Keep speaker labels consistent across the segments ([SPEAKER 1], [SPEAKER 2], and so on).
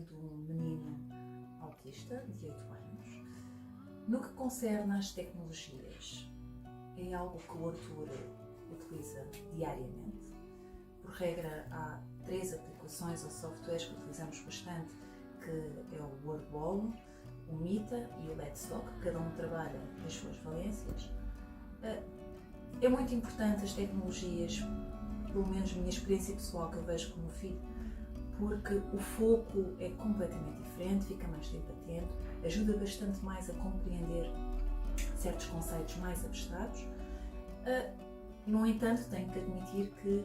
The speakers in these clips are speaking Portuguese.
[SPEAKER 1] de um menino autista de 8 anos. No que concerne às tecnologias, é algo que o Arthur utiliza diariamente. Por regra, há 3 aplicações ou softwares que utilizamos bastante, que é o Wordwall, o Mita e o Let's Talk. Cada um trabalha as suas valências. É muito importante as tecnologias, pelo menos a minha experiência pessoal que eu vejo com o meu filho, porque o foco é completamente diferente, fica mais tempo atento, ajuda bastante mais a compreender certos conceitos mais abstratos. No entanto, tenho que admitir que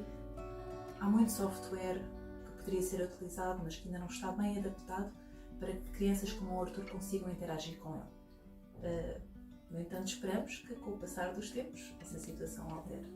[SPEAKER 1] há muito software que poderia ser utilizado, mas que ainda não está bem adaptado para que crianças como o Arthur consigam interagir com ele. No entanto, esperamos que com o passar dos tempos essa situação altere.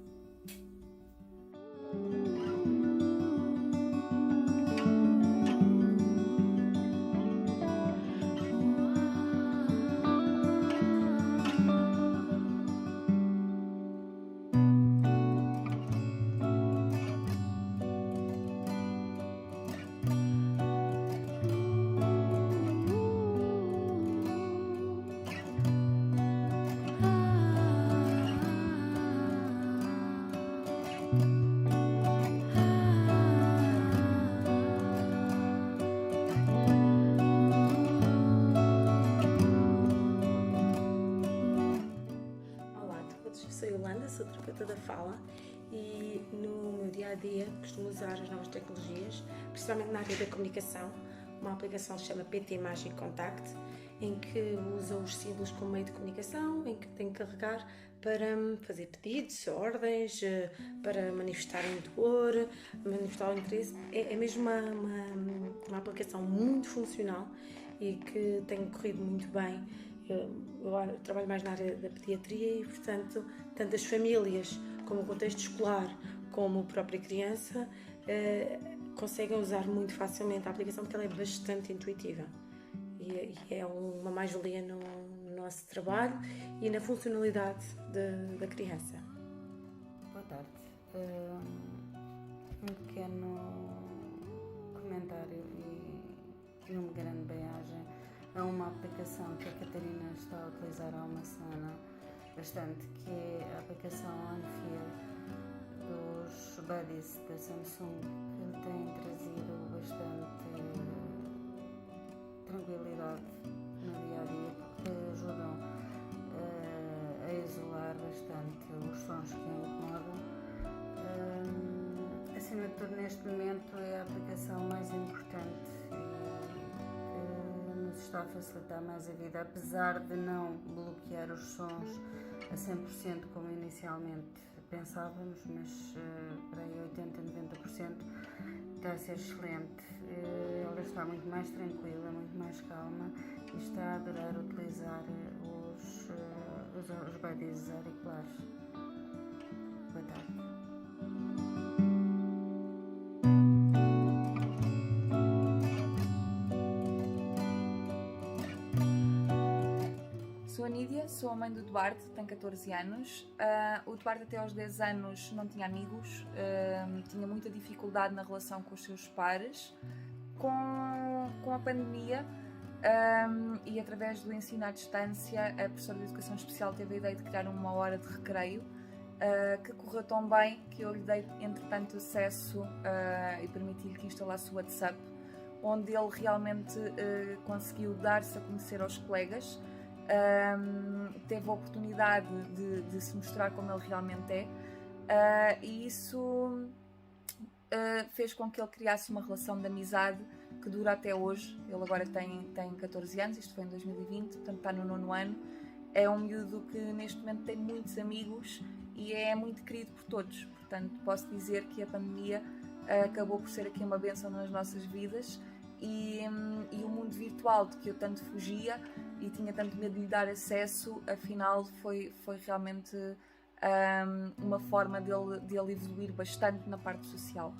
[SPEAKER 2] Sou Yolanda, sou terapeuta da fala e no meu dia-a-dia costumo usar as novas tecnologias, principalmente na área da comunicação. Uma aplicação se chama PT Magic Contact, em que usa os símbolos como meio de comunicação, em que tenho que carregar para fazer pedidos, ordens, para manifestar dor, manifestar o interesse. É mesmo uma aplicação muito funcional e que tem corrido muito bem. Eu trabalho mais na área da pediatria e, portanto, tanto as famílias como o contexto escolar, como a própria criança, conseguem usar muito facilmente a aplicação porque ela é bastante intuitiva e é uma mais-valia no nosso trabalho e na funcionalidade da criança.
[SPEAKER 3] Boa tarde. Um pequeno comentário e uma grande bem-aja a uma aplicação que a Catarina está a utilizar há uma semana bastante, que é a aplicação OnFeel dos Buddies da Samsung, que tem trazido bastante tranquilidade no dia-a-dia, porque ajudam a isolar bastante os sons que incomodam. Acima de tudo, neste momento é a aplicação mais importante está a facilitar mais a vida, apesar de não bloquear os sons a 100% como inicialmente pensávamos, mas para aí 80-90% está a ser excelente. Ela está muito mais tranquila, muito mais calma e está a adorar utilizar os Buddies auriculares. Boa tarde.
[SPEAKER 4] Sou a Nídia, sou a mãe do Duarte, tem 14 anos. O Duarte até aos 10 anos não tinha amigos, tinha muita dificuldade na relação com os seus pares. Com a pandemia e através do ensino à distância, a professora de Educação Especial teve a ideia de criar uma hora de recreio, que correu tão bem que eu lhe dei, entretanto, acesso e permiti-lhe que instalasse o WhatsApp, onde ele realmente conseguiu dar-se a conhecer aos colegas. Teve a oportunidade de se mostrar como ele realmente é, e isso fez com que ele criasse uma relação de amizade que dura até hoje. Ele agora tem 14 anos, isto foi em 2020, portanto está no 9º ano. É um miúdo que neste momento tem muitos amigos e é muito querido por todos. Portanto, posso dizer que a pandemia acabou por ser aqui uma bênção nas nossas vidas. E o mundo virtual de que eu tanto fugia e tinha tanto medo de lhe dar acesso, afinal foi realmente uma forma dele evoluir bastante na parte social.